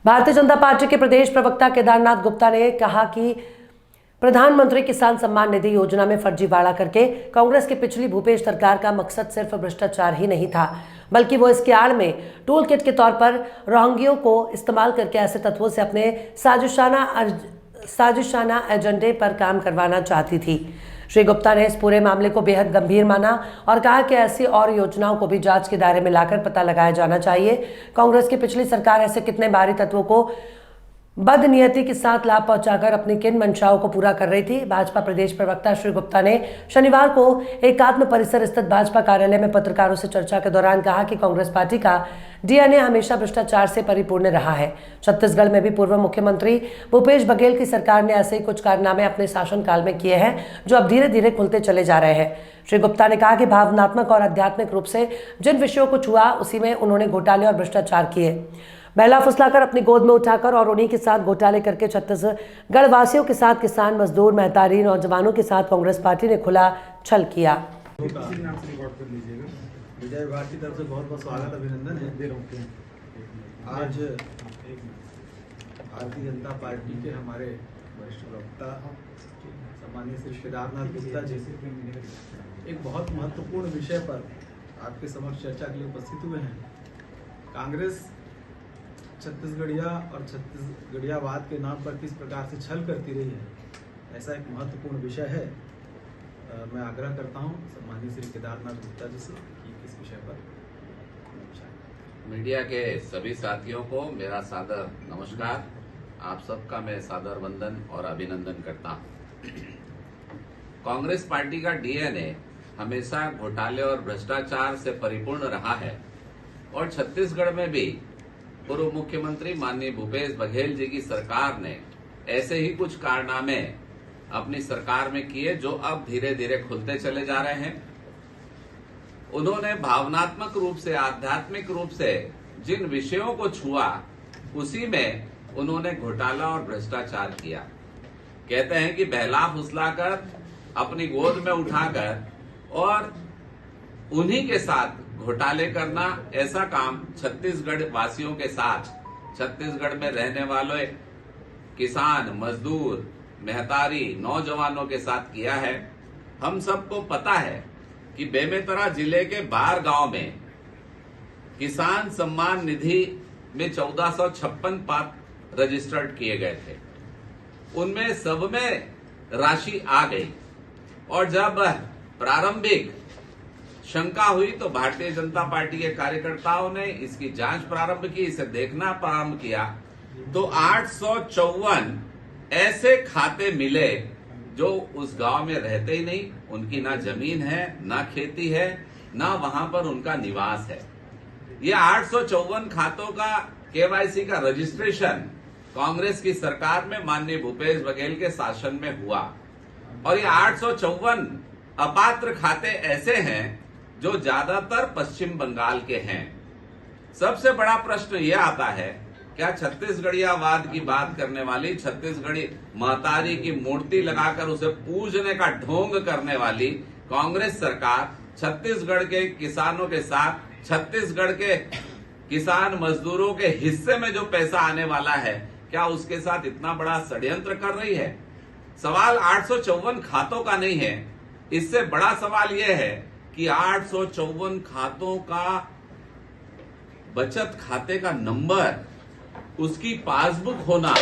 Bharatiya Janata party के प्रदेश प्रवक्ता केदारनाथ गुप्ता ने कहा कि प्रधानमंत्री किसान सम्मान निधि योजना में फर्जीवाड़ा करके कांग्रेस की पिछली भूपेश सरकार का मकसद सिर्फ भ्रष्टाचार ही नहीं था, बल्कि वो इसकी आड़ में टूल किट के तौर पर रोहिंग्यों को इस्तेमाल करके ऐसे तत्वों से अपने साजिशाना एजेंडे पर काम करवाना चाहती थी। श्री गुप्ता ने इस पूरे मामले को बेहद गंभीर माना और कहा कि ऐसी और योजनाओं को भी जांच के दायरे में लाकर पता लगाया जाना चाहिए। कांग्रेस की पिछली सरकार ऐसे कितने बाहरी तत्वों को बदनीयती के साथ लाभ पहुंचाकर अपनी किन मंशाओं को पूरा कर रही थी। भाजपा प्रदेश प्रवक्ता श्री गुप्ता ने शनिवार को एकात्म परिसर स्थित भाजपा कार्यालय में पत्रकारों से चर्चा के दौरान कहा कि कांग्रेस पार्टी का डीएनए हमेशा भ्रष्टाचार से परिपूर्ण रहा है। छत्तीसगढ़ में भी पूर्व मुख्यमंत्री भूपेश बघेल की सरकार ने ऐसे ही कुछ कारनामे अपने शासनकाल में किए हैं, जो अब धीरे धीरे खुलते चले जा रहे हैं। श्री गुप्ता ने कहा कि भावनात्मक और आध्यात्मिक रूप से जिन विषयों को छुआ, उसी में उन्होंने घोटाले और भ्रष्टाचार किए। महिला फुसलाकर अपनी गोद में उठाकर और उन्हीं के साथ घोटाले करके छत्तीसगढ़ वासियों के साथ किसान, मजदूर, महतारी, नौजवानों के साथ कांग्रेस पार्टी ने खुला छल किया। विजय भारती तरफ से बहुत बहुत स्वागत, अभिनंदन है। आज भारतीय जनता पार्टी के हमारे वरिष्ठ प्रवक्ता सम्मानीय श्री केदारनाथ गुप्ता जी एक बहुत महत्वपूर्ण विषय पर आपके समक्ष चर्चा के लिए उपस्थित हुए हैं। कांग्रेस छत्तीसगढ़िया और छत्तीसगढ़ियावाद के नाम पर किस प्रकार से छल करती रही है, ऐसा एक महत्वपूर्ण विषय है। मैं आग्रह करता हूं सम्मानीय श्री केदारनाथ गुप्ता जी से कि किस विषय पर। मीडिया के सभी साथियों को मेरा सादर नमस्कार। आप सबका मैं सादर वंदन और अभिनंदन करता हूं। कांग्रेस पार्टी का डीएनए हमेशा घोटाले और भ्रष्टाचार से परिपूर्ण रहा है और छत्तीसगढ़ में भी पूर्व मुख्यमंत्री माननीय भूपेश बघेल जी की सरकार ने ऐसे ही कुछ कारनामे अपनी सरकार में किए, जो अब धीरे धीरे खुलते चले जा रहे हैं। उन्होंने भावनात्मक रूप से, आध्यात्मिक रूप से जिन विषयों को छुआ, उसी में उन्होंने घोटाला और भ्रष्टाचार किया। कहते हैं कि बहला फुसलाकर अपनी गोद में उठाकर और उन्हीं के साथ घोटाले करना, ऐसा काम छत्तीसगढ़ वासियों के साथ, छत्तीसगढ़ में रहने वाले किसान, मजदूर, महतारी, नौजवानों के साथ किया है। हम सबको पता है कि बेमेतरा जिले के बार गांव में किसान सम्मान निधि में 1456 पात्र रजिस्टर्ड किए गए थे। उनमें सब में राशि आ गई और जब प्रारंभिक शंका हुई तो भारतीय जनता पार्टी के कार्यकर्ताओं ने इसकी जांच प्रारंभ की, इसे देखना प्रारंभ किया तो 854 ऐसे खाते मिले जो उस गांव में रहते ही नहीं, उनकी ना जमीन है, ना खेती है, ना वहां पर उनका निवास है। ये 854 खातों का केवाईसी का रजिस्ट्रेशन कांग्रेस की सरकार में माननीय भूपेश बघेल के शासन में हुआ और ये 854 अपात्र खाते ऐसे हैं जो ज्यादातर पश्चिम बंगाल के हैं। सबसे बड़ा प्रश्न यह आता है, क्या छत्तीसगढ़ियावाद की बात करने वाली, छत्तीसगढ़ी महतारी की मूर्ति लगाकर उसे पूजने का ढोंग करने वाली कांग्रेस सरकार छत्तीसगढ़ के किसानों के साथ, छत्तीसगढ़ के किसान मजदूरों के हिस्से में जो पैसा आने वाला है, क्या उसके साथ इतना बड़ा षड्यंत्र कर रही है? सवाल 854 खातों का नहीं है, इससे बड़ा सवाल यह है कि 854 खातों का बचत खाते का नंबर, उसकी पासबुक होना,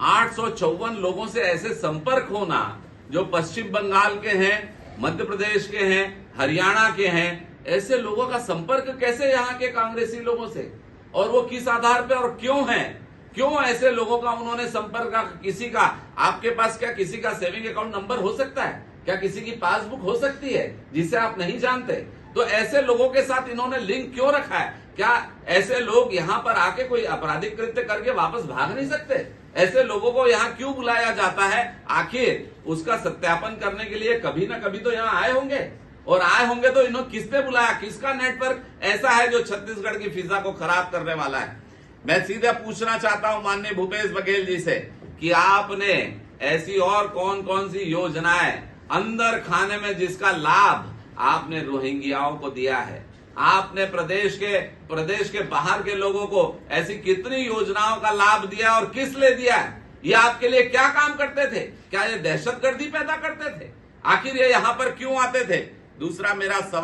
854 लोगों से ऐसे संपर्क होना जो पश्चिम बंगाल के हैं, मध्य प्रदेश के हैं, हरियाणा के हैं, ऐसे लोगों का संपर्क कैसे यहाँ के कांग्रेसी लोगों से, और वो किस आधार पर और क्यों है? क्यों ऐसे लोगों का उन्होंने संपर्क? किसी का, आपके पास क्या किसी का सेविंग अकाउंट नंबर हो सकता है? क्या किसी की पासबुक हो सकती है जिसे आप नहीं जानते? तो ऐसे लोगों के साथ इन्होंने लिंक क्यों रखा है? क्या ऐसे लोग यहाँ पर आके कोई आपराधिक कृत्य करके वापस भाग नहीं सकते? ऐसे लोगों को यहाँ क्यों बुलाया जाता है? आखिर उसका सत्यापन करने के लिए कभी ना कभी तो यहाँ आए होंगे, और आए होंगे तो इन्होंने किसने बुलाया? किसका नेटवर्क ऐसा है जो छत्तीसगढ़ की फिजा को खराब करने वाला है? मैं सीधे पूछना चाहता हूं माननीय भूपेश बघेल जी से कि आपने ऐसी और कौन कौन सी योजनाएं अंदर खाने में जिसका लाभ आपने रोहिंग्याओं को दिया है? आपने प्रदेश के बाहर के लोगों को ऐसी कितनी योजनाओं का लाभ दिया और किस लिए दिया है? ये आपके लिए क्या काम करते थे? क्या ये दहशतगर्दी पैदा करते थे? आखिर ये यहां पर क्यों आते थे? दूसरा मेरा सवाल